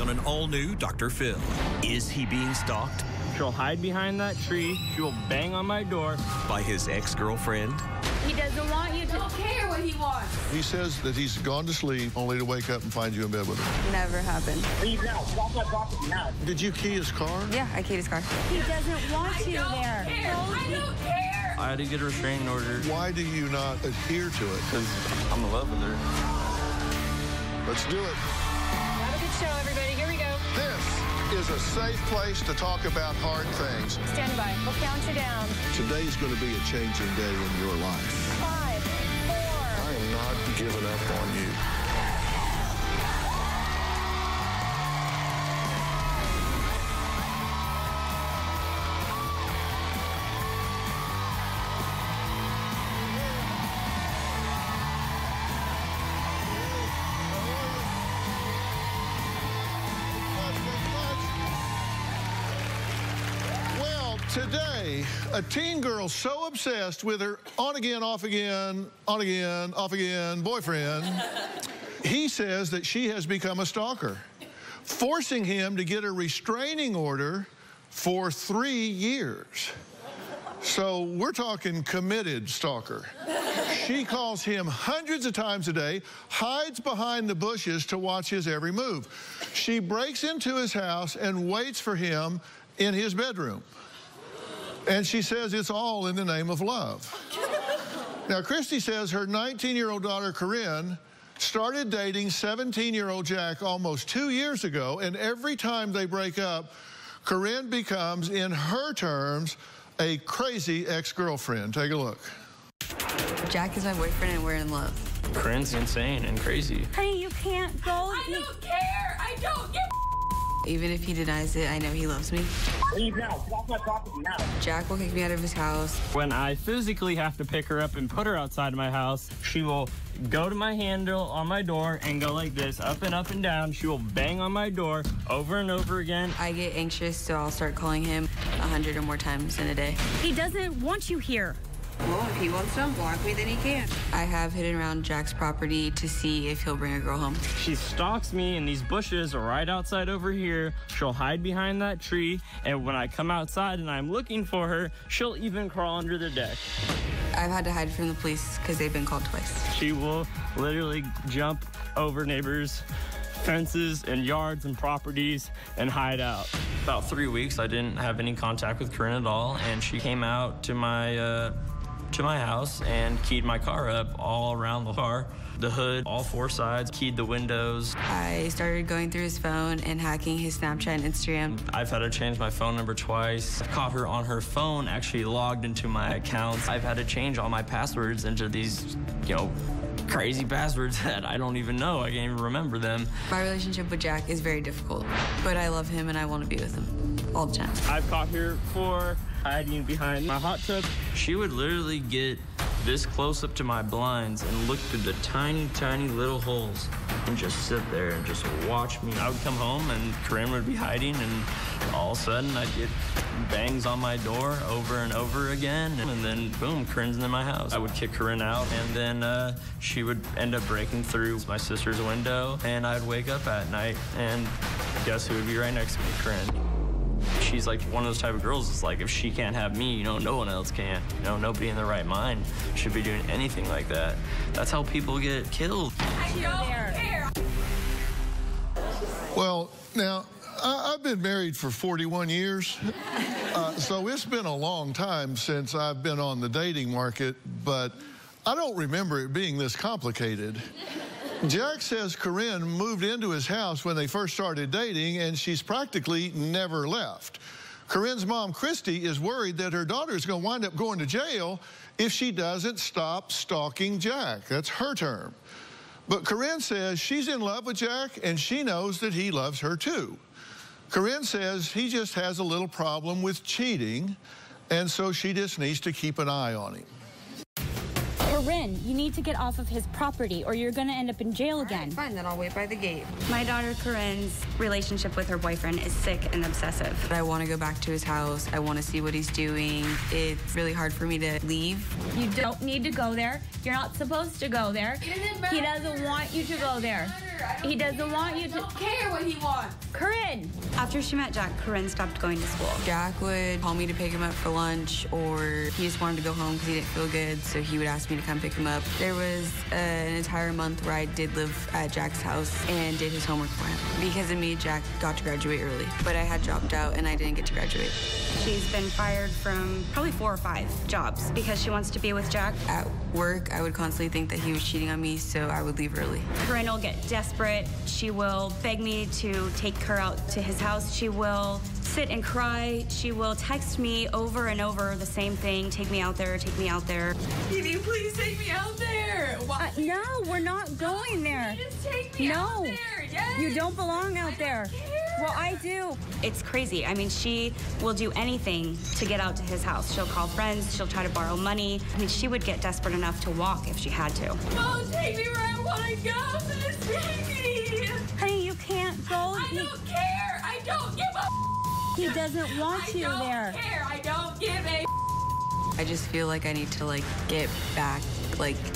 on an all-new Dr. Phil. Is he being stalked? She'll hide behind that tree. She'll bang on my door. By his ex-girlfriend? He doesn't want you to. I don't care what he wants. He says that he's gone to sleep only to wake up and find you in bed with him. Never happened. Leave now. Stop my property now. Did you key his car? Yeah, I keyed his car. He doesn't want you there. I don't care. I had to get a restraining order. Why do you not adhere to it? Because I'm in love with her. Let's do it. Have a good show, everybody. Here we go. This is a safe place to talk about hard things. Stand by. We'll count you down. Today's going to be a changing day in your life. 5, 4. I am not giving up on you. Today, a teen girl so obsessed with her on-again, off-again, on-again, off-again boyfriend, he says that she has become a stalker, forcing him to get a restraining order for 3 years. So we're talking committed stalker. She calls him hundreds of times a day, hides behind the bushes to watch his every move. She breaks into his house and waits for him in his bedroom. And she says it's all in the name of love. Now, Christy says her 19-year-old daughter, Corinne, started dating 17-year-old Jack almost 2 years ago, and every time they break up, Corinne becomes, in her terms, a crazy ex-girlfriend. Take a look. Jack is my boyfriend and we're in love. Corinne's insane and crazy. Honey, you can't go. I don't care. I don't give a. Even if he denies it, I know he loves me. Leave now. Stop my property now. Jack will kick me out of his house. When I physically have to pick her up and put her outside of my house, she will go to my handle on my door and go like this, up and down. She will bang on my door over and over again. I get anxious, so I'll start calling him 100 or more times in a day. He doesn't want you here. Well, if he wants to unblock me, then he can. I have hidden around Jack's property to see if he'll bring a girl home. She stalks me in these bushes right outside over here. She'll hide behind that tree, and when I come outside and I'm looking for her, she'll even crawl under the deck. I've had to hide from the police because they've been called twice. She will literally jump over neighbors' fences and yards and properties and hide out. About 3 weeks, I didn't have any contact with Corinne at all, and she came out to my house and keyed my car up all around the car. The hood, all 4 sides, keyed the windows. I started going through his phone and hacking his Snapchat and Instagram. I've had to change my phone number twice. Caught her on her phone, actually logged into my accounts. I've had to change all my passwords into these, crazy passwords that I don't even know. I can't even remember them. My relationship with Jack is very difficult, but I love him and I want to be with him all the time. I've caught her for hiding behind my hot tub. She would literally get this close up to my blinds and look through the tiny, tiny little holes and just sit there and just watch me. I would come home and Corinne would be hiding, and all of a sudden I'd get bangs on my door over and over again, and then boom, Corinne's in my house. I would kick Corinne out, and then she would end up breaking through my sister's window, and I'd wake up at night and guess who would be right next to me? Corinne. She's like one of those type of girls. It's like, if she can't have me, no one else can. Nobody in their right mind should be doing anything like that. That's how people get killed. I don't care. Well, now, I've been married for 41 years, so it's been a long time since I've been on the dating market, but I don't remember it being this complicated. Jack says Corinne moved into his house when they first started dating, and she's practically never left. Corinne's mom, Christy, is worried that her daughter is going to wind up going to jail if she doesn't stop stalking Jack. That's her term. But Corinne says she's in love with Jack, and she knows that he loves her too. Corinne says he just has a little problem with cheating, and so she just needs to keep an eye on him. Corinne, you need to get off of his property or you're going to end up in jail again. Fine, then I'll wait by the gate. My daughter Corinne's relationship with her boyfriend is sick and obsessive. I want to go back to his house. I want to see what he's doing. It's really hard for me to leave. You don't need to go there. You're not supposed to go there. He doesn't want you to go there. He doesn't want you to. I don't care what he wants. Corinne! After she met Jack, Corinne stopped going to school. Jack would call me to pick him up for lunch, or he just wanted to go home because he didn't feel good, so he would ask me to come pick him up. There was an entire month where I did live at Jack's house and did his homework for him. Because of me, Jack got to graduate early, but I had dropped out and I didn't get to graduate. She's been fired from probably 4 or 5 jobs because she wants to be with Jack. At work, I would constantly think that he was cheating on me, so I would leave early. Corinne will get desperate. She will beg me to take her out to his house. She will sit and cry. She will text me over and over the same thing. Take me out there, take me out there. Can you please take me out there? Why? No, we're not going there. Just take me out there. Yes. You don't belong out there. Well, I do. It's crazy. I mean, she will do anything to get out to his house. She'll call friends. She'll try to borrow money. I mean, she would get desperate enough to walk if she had to. Mom, take me where I want to go. Just take me. Honey, you can't go. I don't care. I don't give a. He doesn't want you I there. don't care. I don't give a. I just feel like I need to get back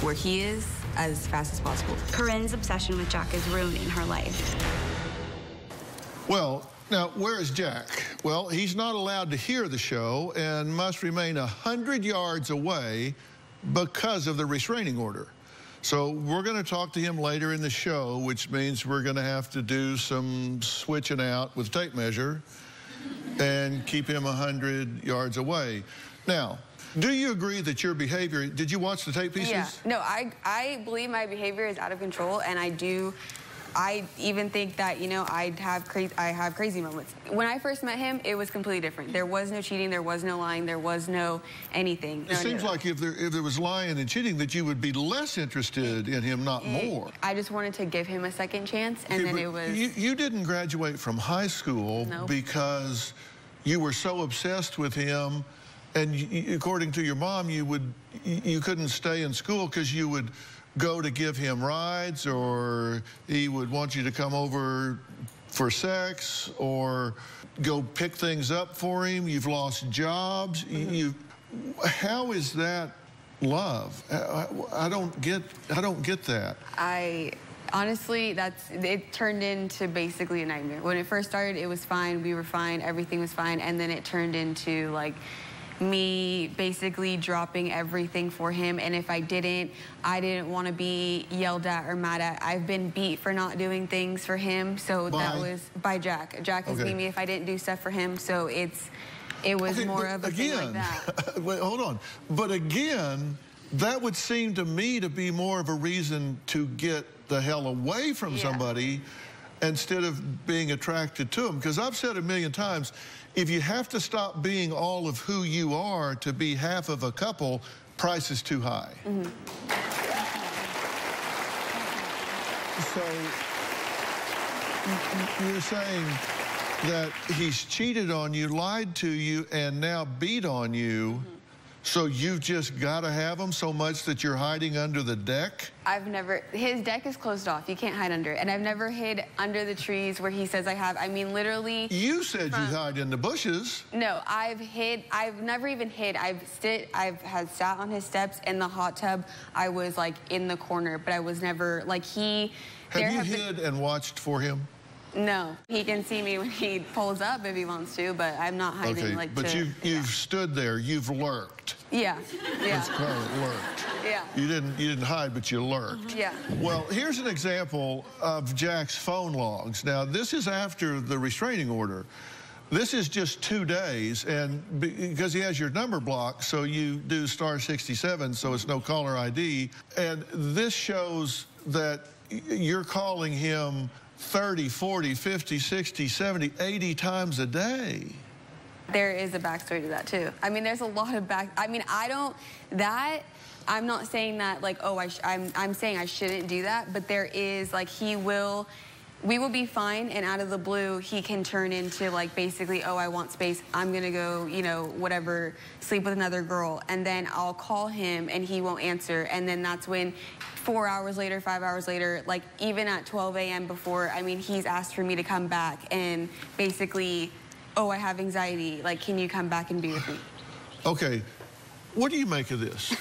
where he is as fast as possible. Corinne's obsession with Jack is ruining her life. Well, now, where is Jack? Well, he's not allowed to hear the show and must remain 100 yards away because of the restraining order. So we're going to talk to him later in the show, which means we're going to have to do some switching out with tape measure and keep him 100 yards away. Now, do you agree that your behavior, did you watch the tape pieces? Yeah. No, I believe my behavior is out of control, and I even think that, I have crazy moments. When I first met him, it was completely different. There was no cheating, there was no lying, there was no anything. It seems like if there was lying and cheating, that you would be less interested in him, not more. I just wanted to give him a second chance, and then it was... You didn't graduate from high school because you were so obsessed with him, and according to your mom, you couldn't stay in school because you would go to give him rides, or he would want you to come over for sex, or go pick things up for him. You've lost jobs. How is that love? I don't get that. Honestly, it turned into basically a nightmare. When it first started, it was fine. We were fine. Everything was fine. And then it turned into me basically dropping everything for him, and if I didn't want to be yelled at or mad at. I've been beat for not doing things for him, so that was by Jack. Jack has beat me if I didn't do stuff for him, so it was more of a thing like that. Wait, hold on. But again, that would seem to me to be more of a reason to get the hell away from somebody instead of being attracted to him. Because I've said a million times, if you have to stop being all of who you are to be half of a couple, price is too high. So you're saying that he's cheated on you, lied to you, and now beat on you. So you've just got to have him so much that you're hiding under the deck? His deck is closed off. You can't hide under it. And I've never hid under the trees where he says I have. I mean, literally. You said you hide in the bushes. No, I've never even hid. I've had sat on his steps in the hot tub. I was in the corner, but I was never Have you hid and watched for him? No, he can see me when he pulls up if he wants to, but I'm not hiding but you've stood there, you've lurked. Yeah. Let's call it lurked. Yeah. You didn't hide, but you lurked. Yeah. Well, here's an example of Jack's phone logs. Now, this is after the restraining order. This is just 2 days, and because he has your number blocked, so you do *67, so it's no caller ID. And this shows that you're calling him 30, 40, 50, 60, 70, 80 times a day. There is a backstory to that, too. I mean, there's a lot of I'm not saying that, I'm saying I shouldn't do that, but there is, we will be fine, and out of the blue, he can turn into, basically, oh, I want space, I'm gonna go, whatever, sleep with another girl, and then I'll call him, and he won't answer, and then that's when 4 hours later, 5 hours later, even at 12 a.m. before, I mean, he's asked for me to come back, and basically, oh, I have anxiety, can you come back and be with me? Okay, what do you make of this?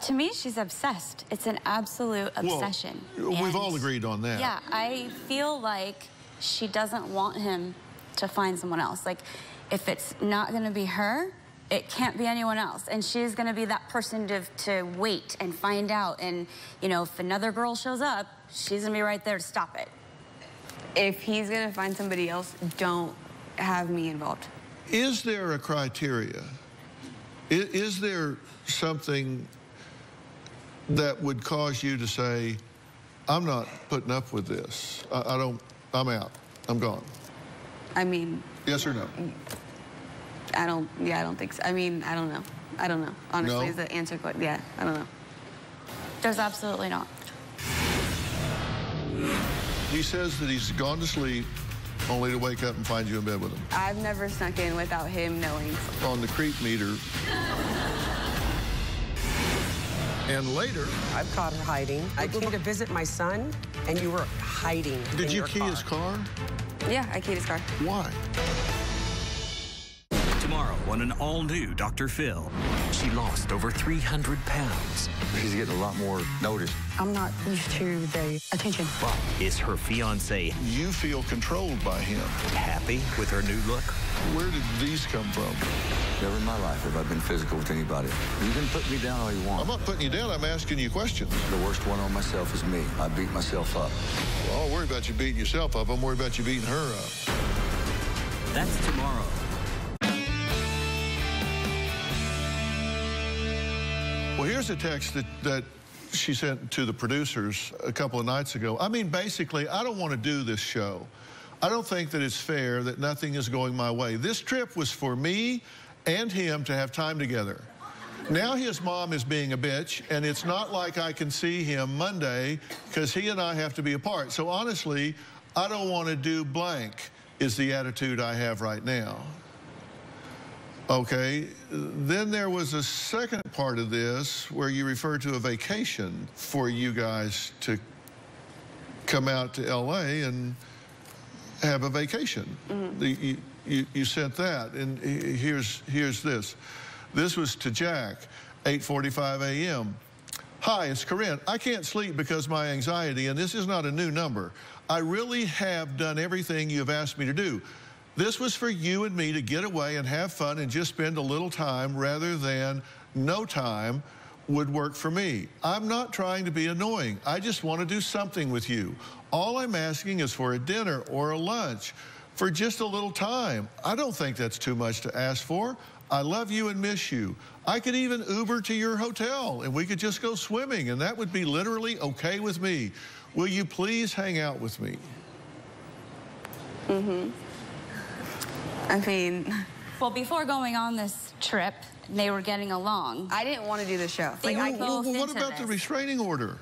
To me, she's obsessed. It's an absolute obsession. Well, we've all agreed on that. Yeah, I feel like she doesn't want him to find someone else. Like, if it's not going to be her, it can't be anyone else. And she's going to be that person to wait and find out. And, you know, if another girl shows up, she's going to be right there to stop it. If he's going to find somebody else, don't have me involved. Is there a criteria? Is there something that would cause you to say, I'm not putting up with this. I'm out. I'm gone. I mean... Yes or no? I don't think so. I mean, I don't know. I don't know. Honestly, is the answer, but yeah, I don't know. There's absolutely not. He says that he's gone to sleep only to wake up and find you in bed with him. I've never snuck in without him knowing. On the creep meter. And later... I've caught her hiding. I came to visit my son, and you were hiding in your car. Did you key his car? Yeah, I keyed his car. Why? Tomorrow on an all-new Dr. Phil, she lost over 300 pounds. She's getting a lot more notice. I'm not used to the attention. But is her fiancé You feel controlled by him. happy with her new look? Where did these come from? Never in my life have I been physical with anybody. You can put me down all you want. I'm not putting you down. I'm asking you questions. The worst one on myself is me. I beat myself up. Well, I don't worry about you beating yourself up. I'm worried about you beating her up. That's tomorrow. Well, here's a text that she sent to the producers a couple of nights ago. I mean, basically, I don't want to do this show. I don't think that it's fair that nothing is going my way. This trip was for me and him to have time together. Now his mom is being a bitch, and it's not like I can see him Monday because he and I have to be apart. So honestly, I don't want to do blank is the attitude I have right now. Okay, then there was a second part of this where you refer to a vacation for you guys to come out to L.A. and have a vacation. Mm-hmm. You sent that, and here's this. This was to Jack, 8:45 a.m. Hi, it's Corinne. I can't sleep because my anxiety, and this is not a new number. I really have done everything you've asked me to do. This was for you and me to get away and have fun and just spend a little time rather than no time would work for me. I'm not trying to be annoying. I just want to do something with you. All I'm asking is for a dinner or a lunch for just a little time. I don't think that's too much to ask for. I love you and miss you. I could even Uber to your hotel and we could just go swimming, and that would be literally okay with me. Will you please hang out with me? Mm-hmm. I mean... Well, before going on this trip, they were getting along. I didn't want to do the show. Like, what about the restraining order?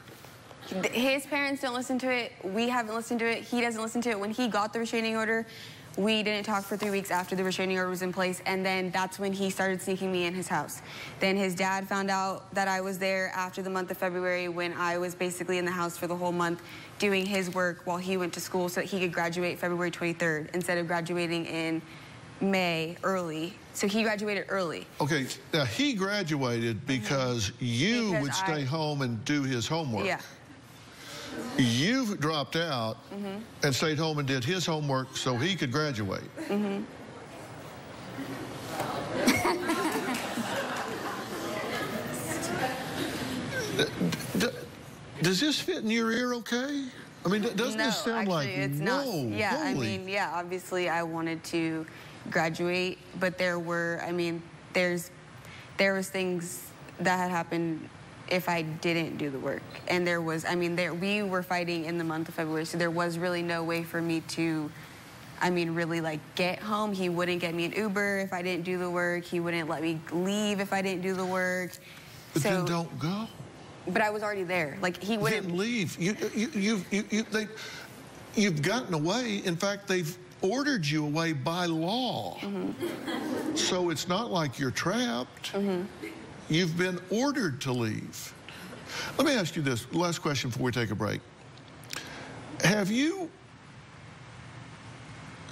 His parents don't listen to it. We haven't listened to it. He doesn't listen to it. When he got the restraining order, we didn't talk for 3 weeks after the restraining order was in place, and then that's when he started sneaking me in his house. Then his dad found out that I was there after the month of February when I was basically in the house for the whole month doing his work while he went to school so that he could graduate February 23rd instead of graduating in May early. So he graduated early. Okay, now he graduated because you would stay home and do his homework. Yeah. You dropped out and stayed home and did his homework so he could graduate. Does this fit in your ear okay? I mean, doesn't this sound like, it's whoa, not. Yeah, holy. I mean, yeah, obviously I wanted to graduate, but there were, I mean, there was things that had happened if I didn't do the work. And there was, I mean, we were fighting in the month of February, so there was really no way for me to, I mean, really like get home. He wouldn't get me an Uber if I didn't do the work. He wouldn't let me leave if I didn't do the work. But then don't go. But I was already there. Like, he wouldn't. Then leave. You've gotten away. In fact, they've ordered you away by law. So it's not like you're trapped. You've been ordered to leave. Let me ask you this, last question before we take a break. Have you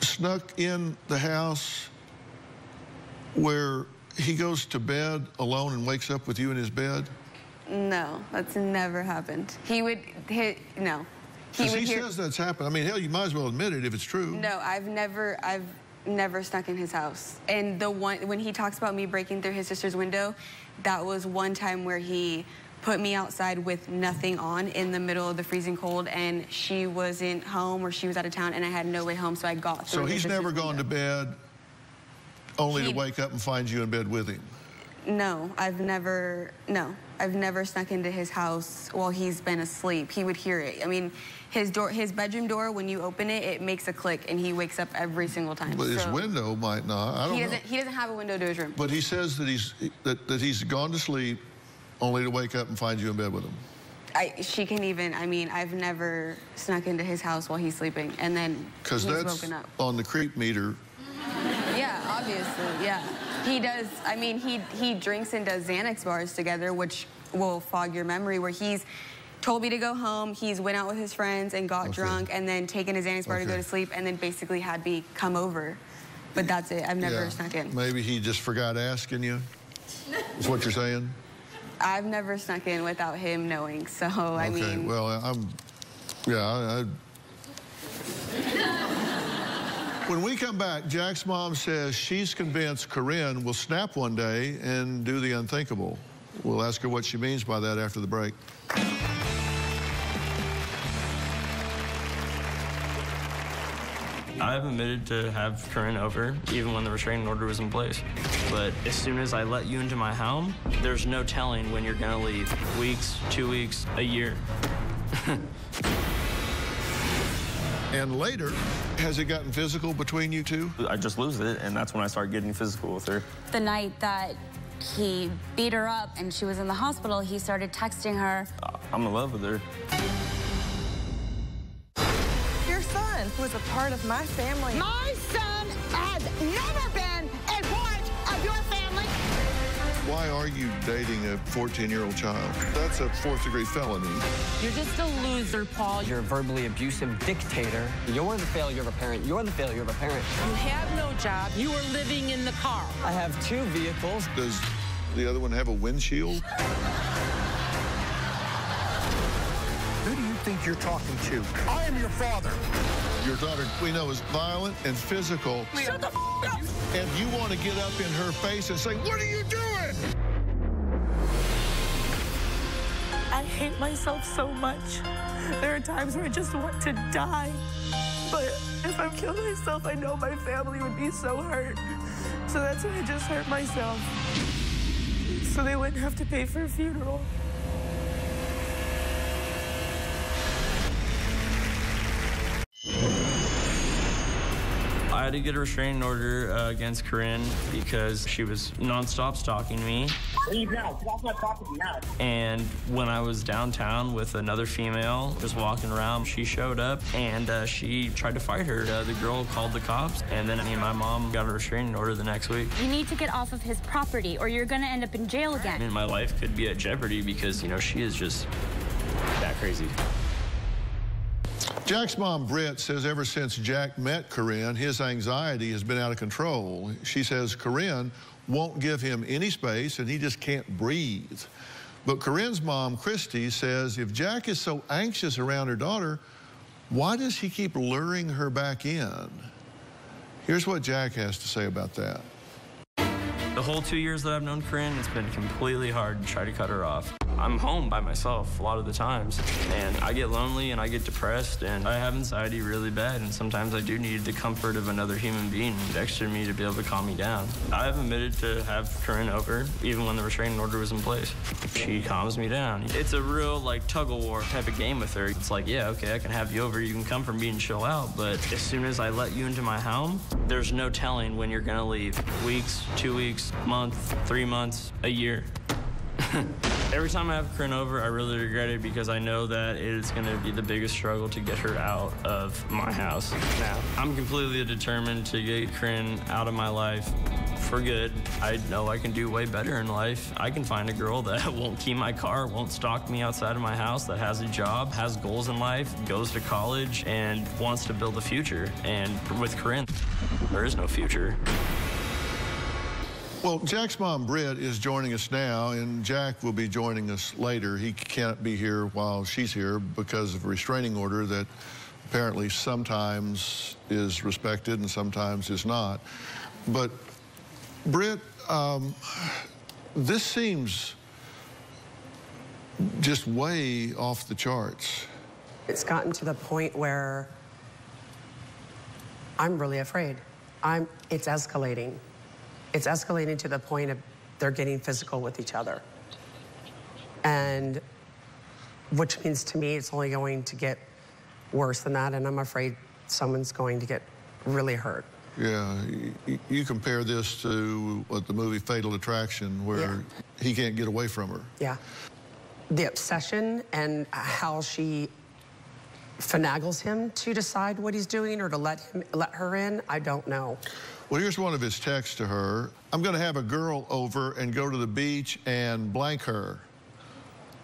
snuck in the house where he goes to bed alone and wakes up with you in his bed? No, that's never happened. No. He says that's happened. I mean, hell, you might as well admit it if it's true. No, I've never snuck in his house. And when he talks about me breaking through his sister's window, that was one time where he put me outside with nothing on in the middle of the freezing cold, and she wasn't home or she was out of town, and I had no way home, so I got through. So he's never gone to bed only to wake up and find you in bed with him? No, I've never snuck into his house while he's been asleep. He would hear it. I mean, his bedroom door, when you open it, it makes a click, and he wakes up every single time. But his window might not. I don't know. He doesn't have a window to his room. But he says that he's gone to sleep only to wake up and find you in bed with him. I've never snuck into his house while he's sleeping, and then he's woken up. On the creep meter. Yeah, obviously, yeah. He does, I mean, he drinks and does Xanax bars together, which will fog your memory, where he's told me to go home, he's went out with his friends and got drunk, and then taken a Xanax bar to go to sleep, and then basically had me come over. But that's it, I've never snuck in. Maybe he just forgot asking you, is what you're saying? I've never snuck in without him knowing, so I mean... Okay, well, When we come back, Jack's mom says she's convinced Corinne will snap one day and do the unthinkable. We'll ask her what she means by that after the break. I've admitted to have Corinne over, even when the restraining order was in place. But as soon as I let you into my home, there's no telling when you're gonna leave. Weeks, 2 weeks, a year. And later, has it gotten physical between you two? I just lose it, and that's when I start getting physical with her. The night that he beat her up and she was in the hospital, he started texting her. I'm in love with her. Your son was a part of my family. My son has never been a part of your family. Why are you dating a 14-year-old child? That's a fourth-degree felony. You're just a loser, Paul. You're a verbally abusive dictator. You're the failure of a parent. You're the failure of a parent. You have no job. You are living in the car. I have 2 vehicles. Does the other one have a windshield? Who do you think you're talking to? I am your father. Your daughter, we know, is violent and physical. Shut the f up! And you want to get up in her face and say, "What are you doing?" I hate myself so much. There are times where I just want to die. But if I kill myself, I know my family would be so hurt. So that's why I just hurt myself. So they wouldn't have to pay for a funeral. I had to get a restraining order against Corinne because she was nonstop stalking me. Leave now. Get off my property now. And when I was downtown with another female, just walking around, she showed up and she tried to fight her. The girl called the cops, and then me and my mom got a restraining order the next week. You need to get off of his property or you're gonna end up in jail again. I mean, my life could be at jeopardy because, you know, she is just that crazy. Jack's mom, Britt, says ever since Jack met Corinne, his anxiety has been out of control. She says Corinne won't give him any space and he just can't breathe. But Corinne's mom, Christy, says if Jack is so anxious around her daughter, why does he keep luring her back in? Here's what Jack has to say about that. The whole 2 years that I've known Corinne, it's been completely hard to try to cut her off. I'm home by myself a lot of the times, and I get lonely and I get depressed, and I have anxiety really bad, and sometimes I do need the comfort of another human being next to me to be able to calm me down. I've admitted to have Corinne over, even when the restraining order was in place. She calms me down. It's a real, like, tug-of-war type of game with her. It's like, yeah, okay, I can have you over, you can come for me and chill out, but as soon as I let you into my home, there's no telling when you're gonna leave. Weeks, 2 weeks, month, 3 months, a year. Every time I have Corinne over, I really regret it because I know that it is going to be the biggest struggle to get her out of my house. Now, I'm completely determined to get Corinne out of my life for good. I know I can do way better in life. I can find a girl that won't key my car, won't stalk me outside of my house, that has a job, has goals in life, goes to college, and wants to build a future. And with Corinne, there is no future. Well, Jack's mom, Britt, is joining us now, and Jack will be joining us later. He can't be here while she's here because of a restraining order that apparently sometimes is respected and sometimes is not. But, Britt, this seems just way off the charts. It's gotten to the point where I'm really afraid. It's escalating. It's escalating to the point of they're getting physical with each other. And which means to me it's only going to get worse than that, and I'm afraid someone's going to get really hurt. Yeah, you compare this to what the movie Fatal Attraction, where he can't get away from her. Yeah. The obsession and how she finagles him to decide what he's doing or to let her in, I don't know. Well, here's one of his texts to her. I'm going to have a girl over and go to the beach and blank her.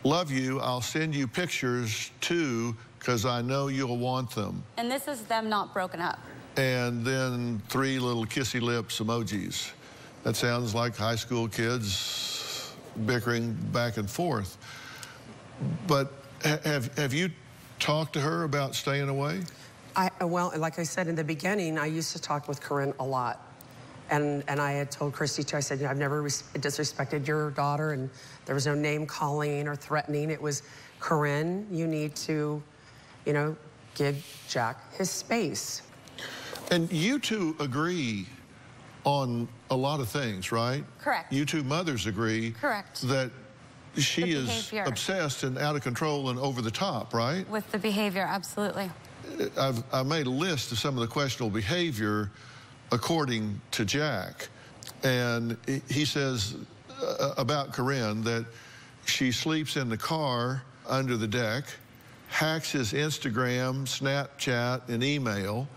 Love you. I'll send you pictures, too, because I know you'll want them. And this is them not broken up. And then 3 little kissy lips emojis. That sounds like high school kids bickering back and forth. But have you talked to her about staying away? Well, like I said in the beginning, I used to talk with Corinne a lot. And I had told Christy, too, I said, I've never disrespected your daughter, and there was no name calling or threatening. It was, Corinne, you need to, you know, give Jack his space. And you two agree on a lot of things, right? Correct. You two mothers agree. Correct. That she is obsessed and out of control and over the top, right? With the behavior, absolutely. I've made a list of some of the questionable behavior according to Jack. And he says about Corinne that she sleeps in the car under the deck, hacks his Instagram, Snapchat, and email,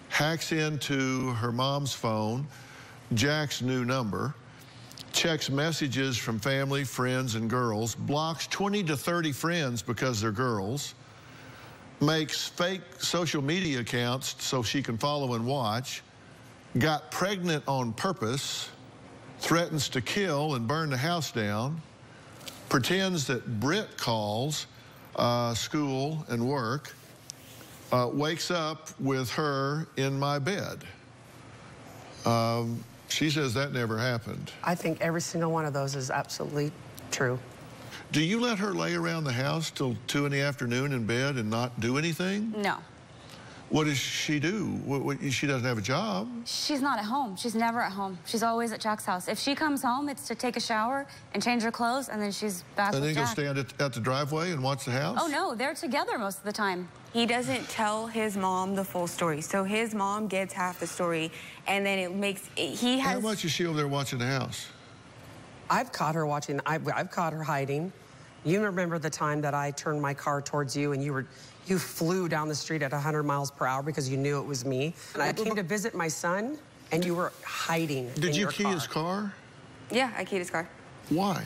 hacks into her mom's phone, Jack's new number, checks messages from family, friends, and girls, blocks 20 to 30 friends because they're girls, makes fake social media accounts so she can follow and watch, got pregnant on purpose, threatens to kill and burn the house down, pretends that Britt calls school and work, wakes up with her in my bed. She says that never happened. I think every single one of those is absolutely true. Do you let her lay around the house till 2 in the afternoon in bed and not do anything? No. What does she do? She doesn't have a job. She's not at home. She's never at home. She's always at Jack's house. If she comes home, it's to take a shower and change her clothes, and then she's back with Jack. And then go stand at the driveway and watch the house? Oh, no, they're together most of the time. He doesn't tell his mom the full story. So his mom gets half the story, and then it makes, he has... How much is she over there watching the house? I've caught her watching, I've caught her hiding. You remember the time that I turned my car towards you and you flew down the street at 100 miles per hour because you knew it was me. And I came to visit my son, and you were hiding in your car. Did you key his car? Yeah, I keyed his car. Why?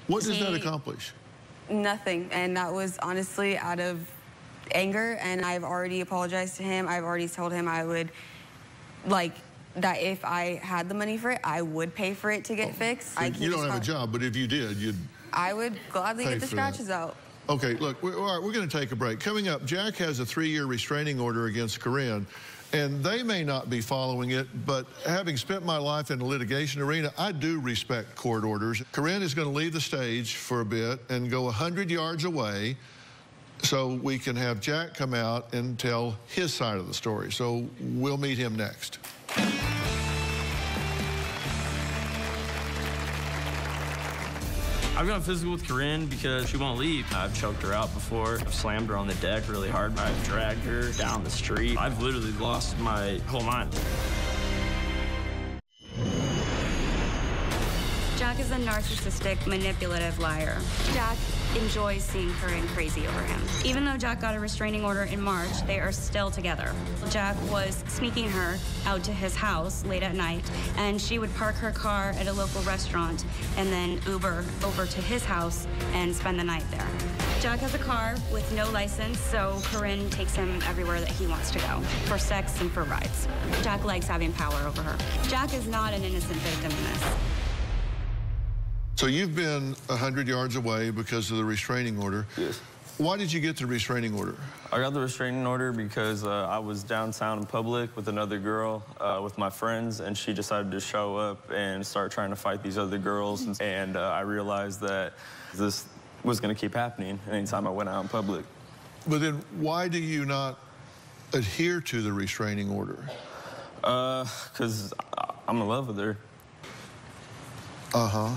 What does that accomplish? Nothing, and that was honestly out of anger, and I've already apologized to him. I've already told him I would, like, that if I had the money for it, I would pay for it to get fixed. You don't have a job, but if you did, you'd I would gladly get the scratches out. Okay, look, all right, we're going to take a break. Coming up, Jack has a 3-year restraining order against Corinne, and they may not be following it, but having spent my life in the litigation arena, I do respect court orders. Corinne is going to leave the stage for a bit and go 100 yards away so we can have Jack come out and tell his side of the story. So we'll meet him next. I've gotten physical with Corinne because she won't leave. I've choked her out before. I've slammed her on the deck really hard. I've dragged her down the street. I've literally lost my whole mind. Jack Jack is a narcissistic, manipulative liar. Jack enjoys seeing Corinne crazy over him. Even though Jack got a restraining order in March, they are still together. Jack was sneaking her out to his house late at night, and she would park her car at a local restaurant and then Uber over to his house and spend the night there. Jack has a car with no license, so Corinne takes him everywhere that he wants to go, for sex and for rides. Jack likes having power over her. Jack is not an innocent victim in this. So you've been 100 yards away because of the restraining order. Yes. Why did you get the restraining order? I got the restraining order because I was downtown in public with another girl with my friends, and she decided to show up and start trying to fight these other girls. And I realized that this was going to keep happening anytime I went out in public. But then why do you not adhere to the restraining order? Because I'm in love with her. Uh-huh.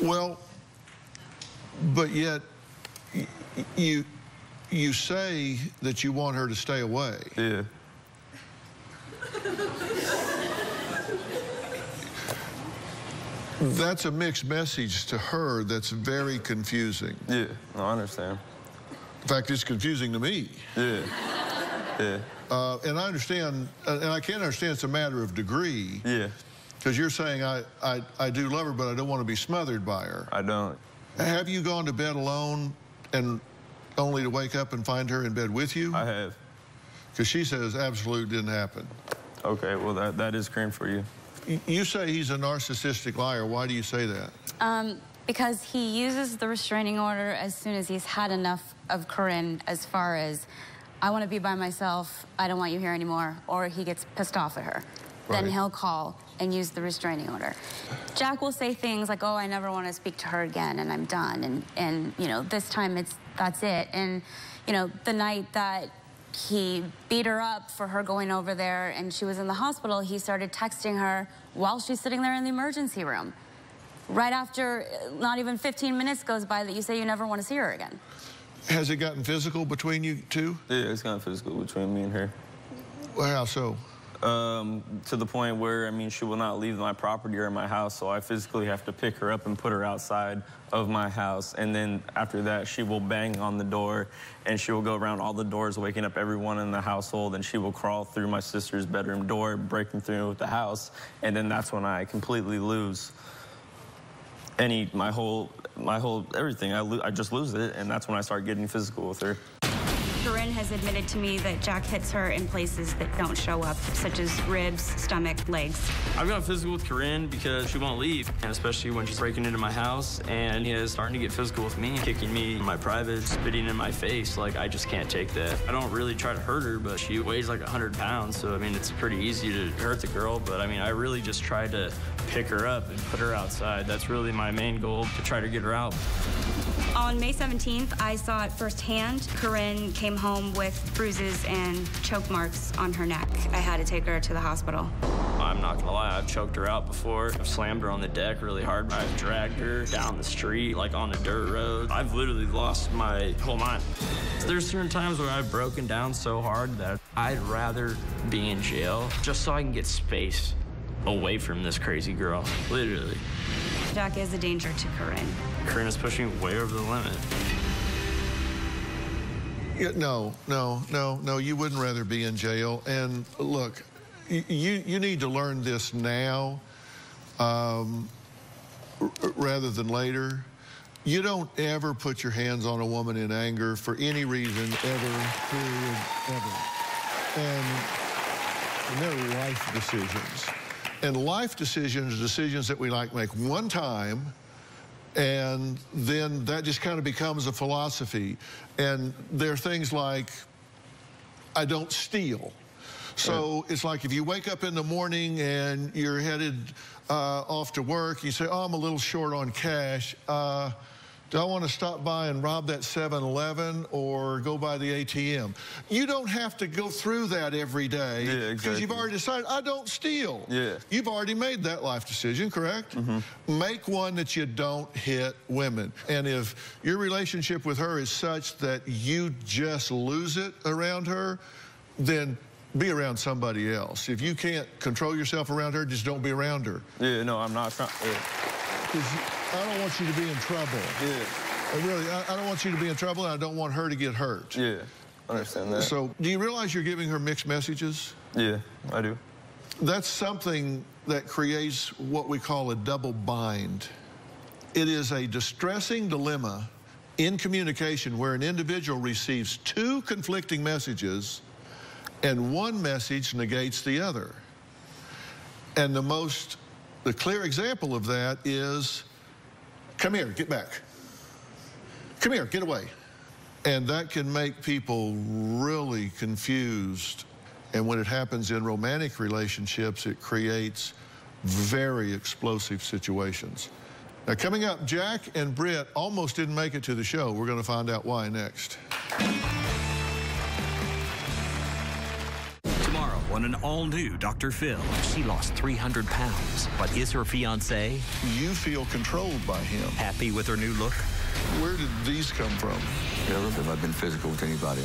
Well, but yet you say that you want her to stay away. Yeah. That's a mixed message to her that's very confusing. Yeah, no, I understand. In fact, it's confusing to me. Yeah, yeah. And I understand, and I can understand it's a matter of degree. Yeah. Because you're saying, I do love her, but I don't want to be smothered by her. I don't. Have you gone to bed alone and only to wake up and find her in bed with you? I have. Because she says absolutely didn't happen. Okay, well, that is cream for you. You say he's a narcissistic liar. Why do you say that? Because he uses the restraining order as soon as he's had enough of Corinne, as far as, I want to be by myself, I don't want you here anymore, or he gets pissed off at her. Right. Then he'll call and use the restraining order. Jack will say things like, oh, I never want to speak to her again, and I'm done, and you know, this time that's it. And, you know, the night that he beat her up for her going over there and she was in the hospital, he started texting her while she's sitting there in the emergency room. Right after, not even 15 minutes goes by that you say you never want to see her again. Has it gotten physical between you two? Yeah, it's gotten physical between me and her. Well, how so? To the point where, I mean, she will not leave my property or my house, so I physically have to pick her up and put her outside of my house. And then after that, she will bang on the door, and she will go around all the doors, waking up everyone in the household, and she will crawl through my sister's bedroom door, breaking through the house, and then that's when I completely lose my whole everything. I just lose it, and that's when I start getting physical with her. Corinne has admitted to me that Jack hits her in places that don't show up, such as ribs, stomach, legs. I've got physical with Corinne because she won't leave, and especially when she's breaking into my house, and he is starting to get physical with me, kicking me in my private, spitting in my face. Like, I just can't take that. I don't really try to hurt her, but she weighs like 100 pounds, so I mean, it's pretty easy to hurt the girl, but I mean, I really just try to pick her up and put her outside. That's really my main goal, to try to get her out. On May 17th, I saw it firsthand. Corinne came home with bruises and choke marks on her neck. I had to take her to the hospital. I'm not gonna lie, I've choked her out before. I've slammed her on the deck really hard. I've dragged her down the street, like on a dirt road. I've literally lost my whole mind. There's certain times where I've broken down so hard that I'd rather be in jail just so I can get space away from this crazy girl, literally. Jack is a danger to Corinne. Corinne is pushing way over the limit. Yeah, no, you wouldn't rather be in jail. And look, you need to learn this now rather than later. You don't ever put your hands on a woman in anger for any reason, ever, period, ever. And they're life decisions. And life decisions are decisions that we make one time, and then that just kind of becomes a philosophy. And there are things like, I don't steal. So it's like if you wake up in the morning and you're headed off to work, you say, oh, I'm a little short on cash. Do I want to stop by and rob that 7-Eleven or go by the ATM? You don't have to go through that every day. Yeah, exactly. Because you've already decided, I don't steal. Yeah. You've already made that life decision, correct? Mm-hmm. Make one that you don't hit women. And if your relationship with her is such that you just lose it around her, then be around somebody else. If you can't control yourself around her, just don't be around her. Yeah, no, I'm not trying. Because I don't want you to be in trouble. Yeah. Really, I don't want you to be in trouble, and I don't want her to get hurt. Yeah, I understand that. So, do you realize you're giving her mixed messages? Yeah, I do. That's something that creates what we call a double bind. It is a distressing dilemma in communication where an individual receives two conflicting messages and one message negates the other. And the clear example of that is, come here, get back. Come here, get away. And that can make people really confused. And when it happens in romantic relationships, it creates very explosive situations. Now, coming up, Jack and Britt almost didn't make it to the show. We're going to find out why next. Tomorrow on an all-new Dr. Phil, she lost 300 pounds. But is her fiancé? You feel controlled by him. Happy with her new look? Where did these come from? Never have I been physical with anybody.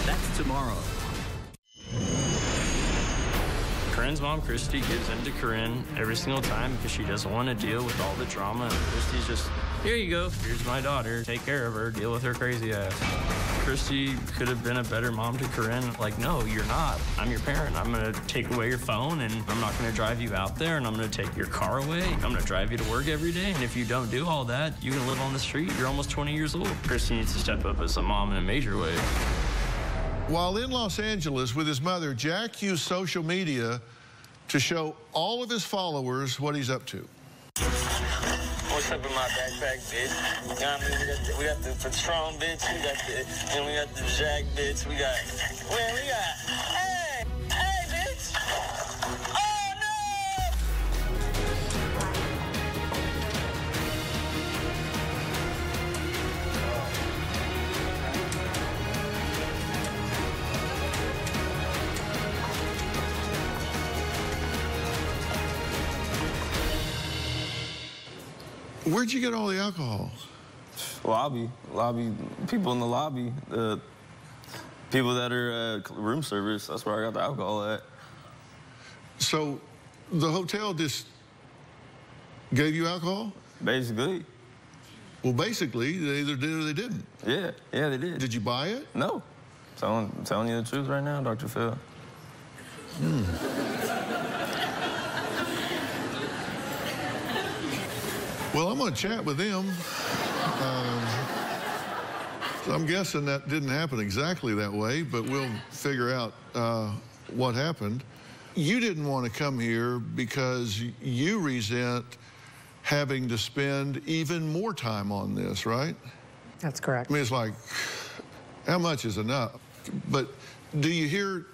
That's tomorrow. Corinne's mom, Christy, gives in to Corinne every single time because she doesn't want to deal with all the drama. And Christy's just, here you go. Here's my daughter. Take care of her. Deal with her crazy ass. Christy could have been a better mom to Corinne. Like, no, you're not. I'm your parent. I'm going to take away your phone, and I'm not going to drive you out there, and I'm going to take your car away. I'm going to drive you to work every day, and if you don't do all that, you can live on the street. You're almost 20 years old. Christy needs to step up as a mom in a major way. While in Los Angeles with his mother, Jack used social media to show all of his followers what he's up to. What's up in my backpack, bitch? You know what I mean? We got the Patron, bitch. We got the Jack, bitch. We got, hey, bitch. Oh, no! Where'd you get all the alcohol? Lobby, people in the lobby, people that are room service, that's where I got the alcohol at. So the hotel just gave you alcohol? Basically. Well, basically, they either did or they didn't. Yeah, they did. Did you buy it? No. Telling you the truth right now, Dr. Phil. Well, I'm going to chat with them. So I'm guessing that didn't happen exactly that way, but we'll figure out what happened. You didn't want to come here because you resent having to spend even more time on this, right? That's correct. I mean, it's like, how much is enough? But do you hear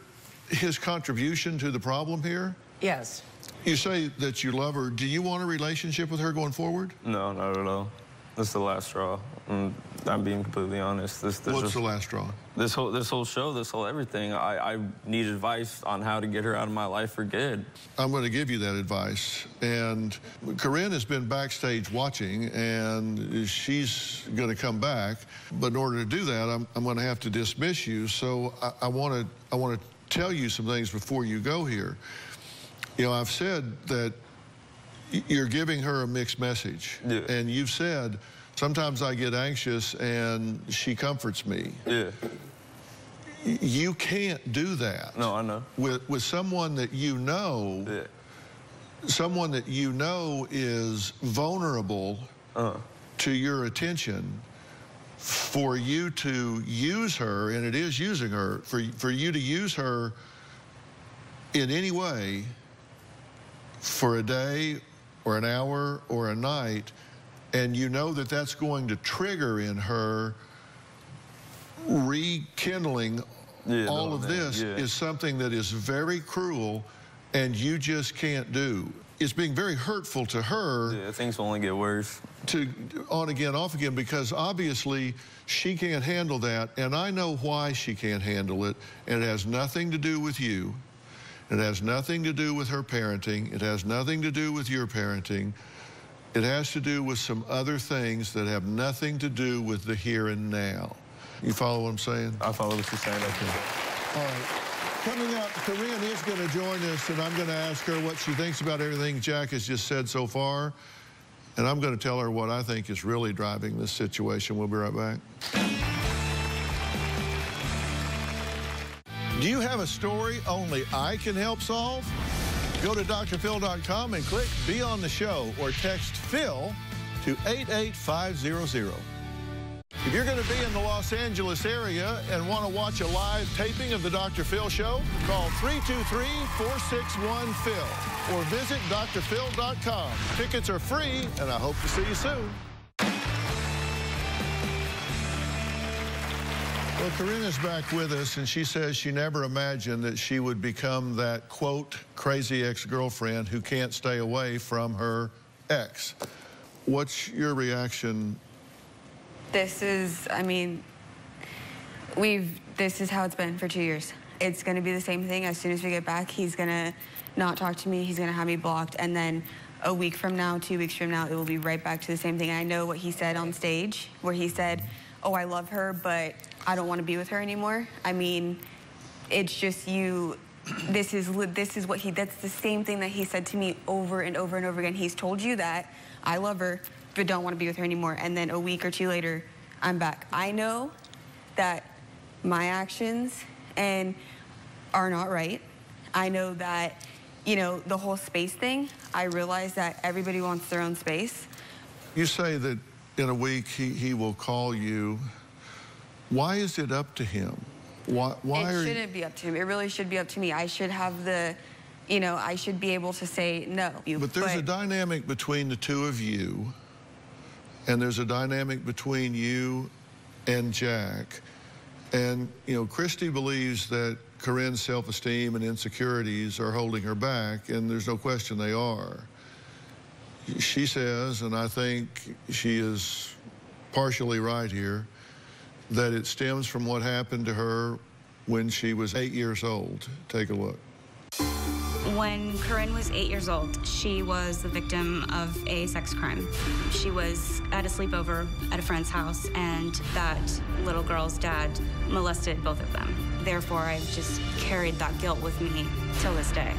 his contribution to the problem here? Yes. You say that you love her. Do you want a relationship with her going forward? No, not at all. This is the last straw. I'm being completely honest. What's the last straw? This whole show, this whole everything. I need advice on how to get her out of my life for good. I'm going to give you that advice. And Corinne has been backstage watching, and she's going to come back. But in order to do that, I'm going to have to dismiss you. So I want to tell you some things before you go here. You know, I've said that you're giving her a mixed message. Yeah. And you've said, sometimes I get anxious and she comforts me. Yeah. You can't do that. No, I know. With someone that you know, someone that you know is vulnerable to your attention, for you to use her, and it is using her, for you to use her in any way, for a day or an hour or a night, and you know that that's going to trigger in her rekindling all of this is something that is very cruel and you just can't do. It's being very hurtful to her. Yeah, things will only get worse. To on again, off again, because obviously she can't handle that, and I know why she can't handle it, and it has nothing to do with you. It has nothing to do with her parenting. It has nothing to do with your parenting. It has to do with some other things that have nothing to do with the here and now. You follow what I'm saying? I follow what you're saying. Okay. All right. Coming up, Corinne is going to join us, and I'm going to ask her what she thinks about everything Jack has just said so far. And I'm going to tell her what I think is really driving this situation. We'll be right back. Do you have a story only I can help solve? Go to drphil.com and click Be on the Show or text Phil to 88500. If you're going to be in the Los Angeles area and want to watch a live taping of the Dr. Phil Show, call 323-461-PHIL or visit drphil.com. Tickets are free, and I hope to see you soon. Well, Corinne is back with us, and she says she never imagined that she would become that, quote, crazy ex-girlfriend who can't stay away from her ex. What's your reaction? This is, I mean, this is how it's been for 2 years. It's going to be the same thing. As soon as we get back, he's going to not talk to me. He's going to have me blocked. And then a week from now, 2 weeks from now, it will be right back to the same thing. I know what he said on stage, where he said, oh, I love her, but I don't want to be with her anymore. I mean, it's just this is what that's the same thing that he said to me over and over and over again. He's told you that I love her, but don't want to be with her anymore. And then a week or two later, I'm back. I know that my actions are not right. I know that, you know, the whole space thing, I realize that everybody wants their own space. You say that in a week he will call you. Why is it up to him? Why it shouldn't be up to him. It really should be up to me. I should have the, you know, I should be able to say no. But there's a dynamic between the two of you, and there's a dynamic between you and Jack. And, you know, Christy believes that Corinne's self-esteem and insecurities are holding her back, and there's no question they are. She says, and I think she is partially right here, that it stems from what happened to her when she was 8 years old. Take a look. When Corinne was 8 years old, she was the victim of a sex crime. She was at a sleepover at a friend's house, and that little girl's dad molested both of them. Therefore, I've just carried that guilt with me till this day.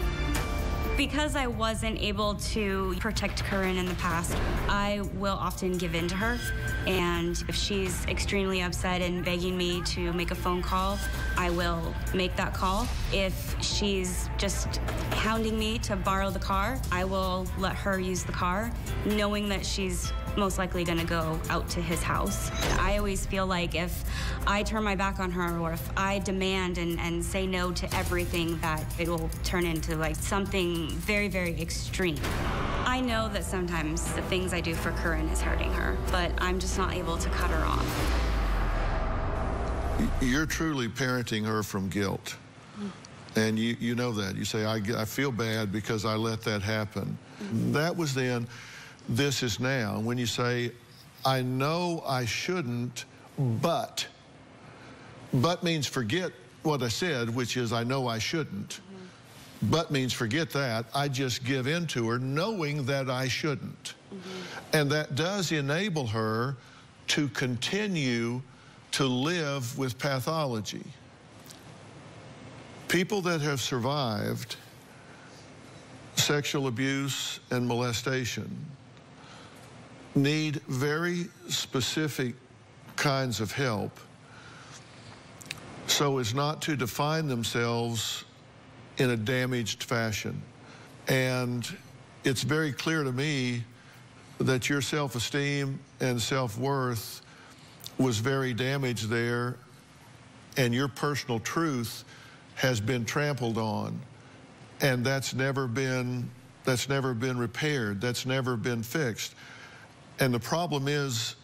Because I wasn't able to protect Corinne in the past, I will often give in to her. And if she's extremely upset and begging me to make a phone call, I will make that call. If she's just hounding me to borrow the car, I will let her use the car, knowing that she's most likely gonna go out to his house. I always feel like if I turn my back on her, or if I demand and say no to everything, that it will turn into like something very, very extreme. I know that sometimes the things I do for Corinne is hurting her, but I'm just not able to cut her off. You're truly parenting her from guilt. And you know that. You say, I feel bad because I let that happen. That was then. This is now. When you say, I know I shouldn't, but means forget what I said, which is I know I shouldn't. But means forget that. I just give in to her knowing that I shouldn't. And that does enable her to continue to live with pathology. People that have survived sexual abuse and molestation need very specific kinds of help so as not to define themselves in a damaged fashion. And it's very clear to me that your self-esteem and self-worth was very damaged there, and your personal truth has been trampled on, and that's never been repaired, that's never been fixed. And the problem is,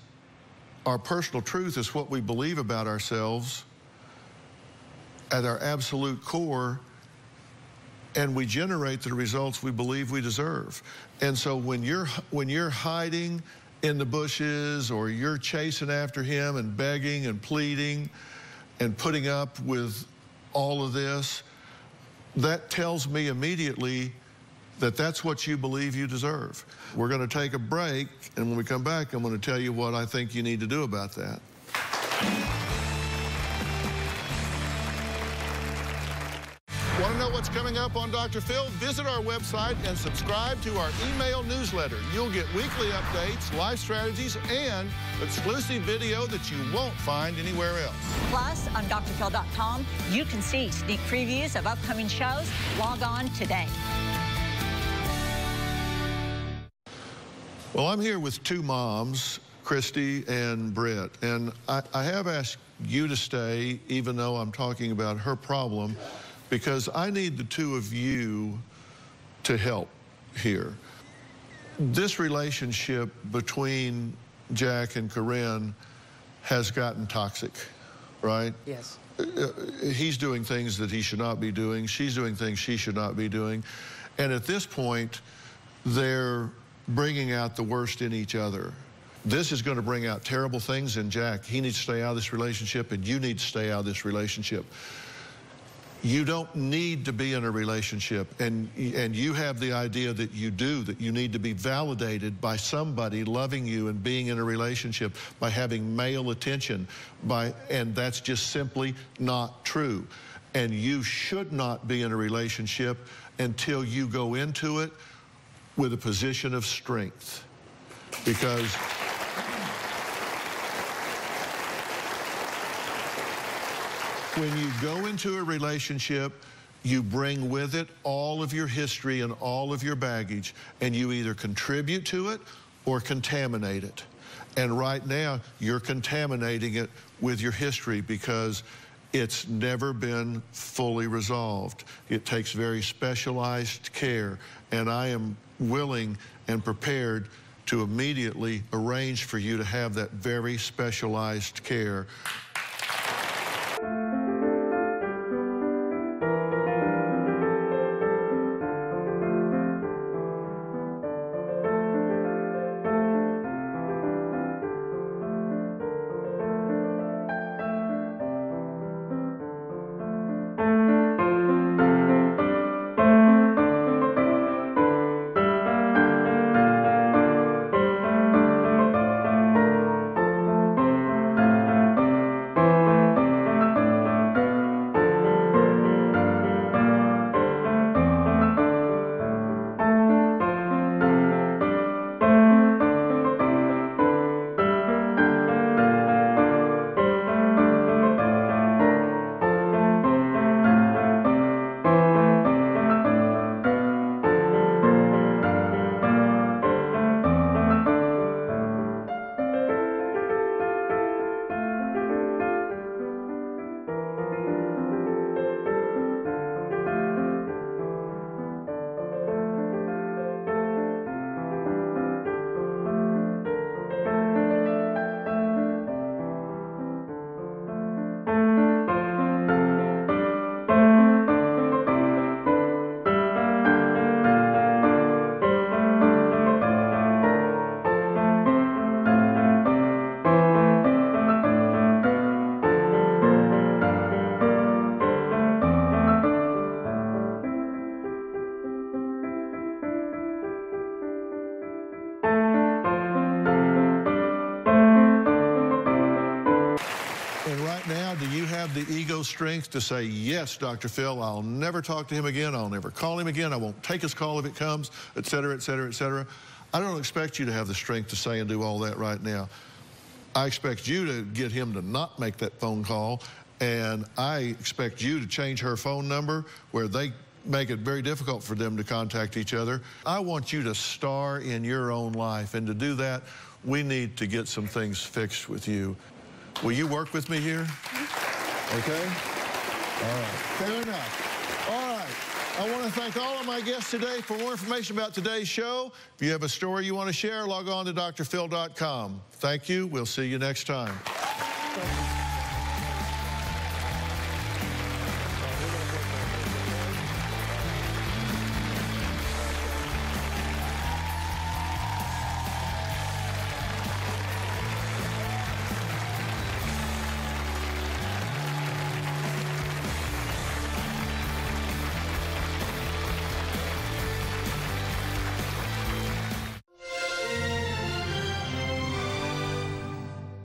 our personal truth is what we believe about ourselves at our absolute core, and we generate the results we believe we deserve. And so when you're hiding in the bushes, or you're chasing after him and begging and pleading and putting up with all of this, that tells me immediately that that's what you believe you deserve. We're going to take a break, and when we come back, I'm going to tell you what I think you need to do about that. Want to know what's coming up on Dr. Phil? Visit our website and subscribe to our email newsletter. You'll get weekly updates, life strategies, and exclusive video that you won't find anywhere else. Plus, on drphil.com, you can see sneak previews of upcoming shows. Log on today. Well, I'm here with two moms, Christy and Britt, and I have asked you to stay, even though I'm talking about her problem, because I need the two of you to help here. This relationship between Jack and Corinne has gotten toxic, right? Yes. He's doing things that he should not be doing. She's doing things she should not be doing. And at this point, they're bringing out the worst in each other. This is going to bring out terrible things in Jack. He needs to stay out of this relationship, and you need to stay out of this relationship. You don't need to be in a relationship, and you have the idea that you do, that you need to be validated by somebody loving you and being in a relationship, by having male attention, and that's just simply not true. And you should not be in a relationship until you go into it with a position of strength. Because when you go into a relationship, you bring with it all of your history and all of your baggage, and you either contribute to it or contaminate it. And right now, you're contaminating it with your history because it's never been fully resolved. It takes very specialized care, and I am willing and prepared to immediately arrange for you to have that very specialized care. The ego strength to say, yes, Dr. Phil, I'll never talk to him again, I'll never call him again, I won't take his call if it comes, et cetera, et cetera, et cetera. I don't expect you to have the strength to say and do all that right now. I expect you to get him to not make that phone call, and I expect you to change her phone number where they make it very difficult for them to contact each other. I want you to star in your own life, and to do that, we need to get some things fixed with you. Will you work with me here? Okay? All right. Fair enough. All right. I want to thank all of my guests today. For more information about today's show, if you have a story you want to share, log on to drphil.com. Thank you. We'll see you next time.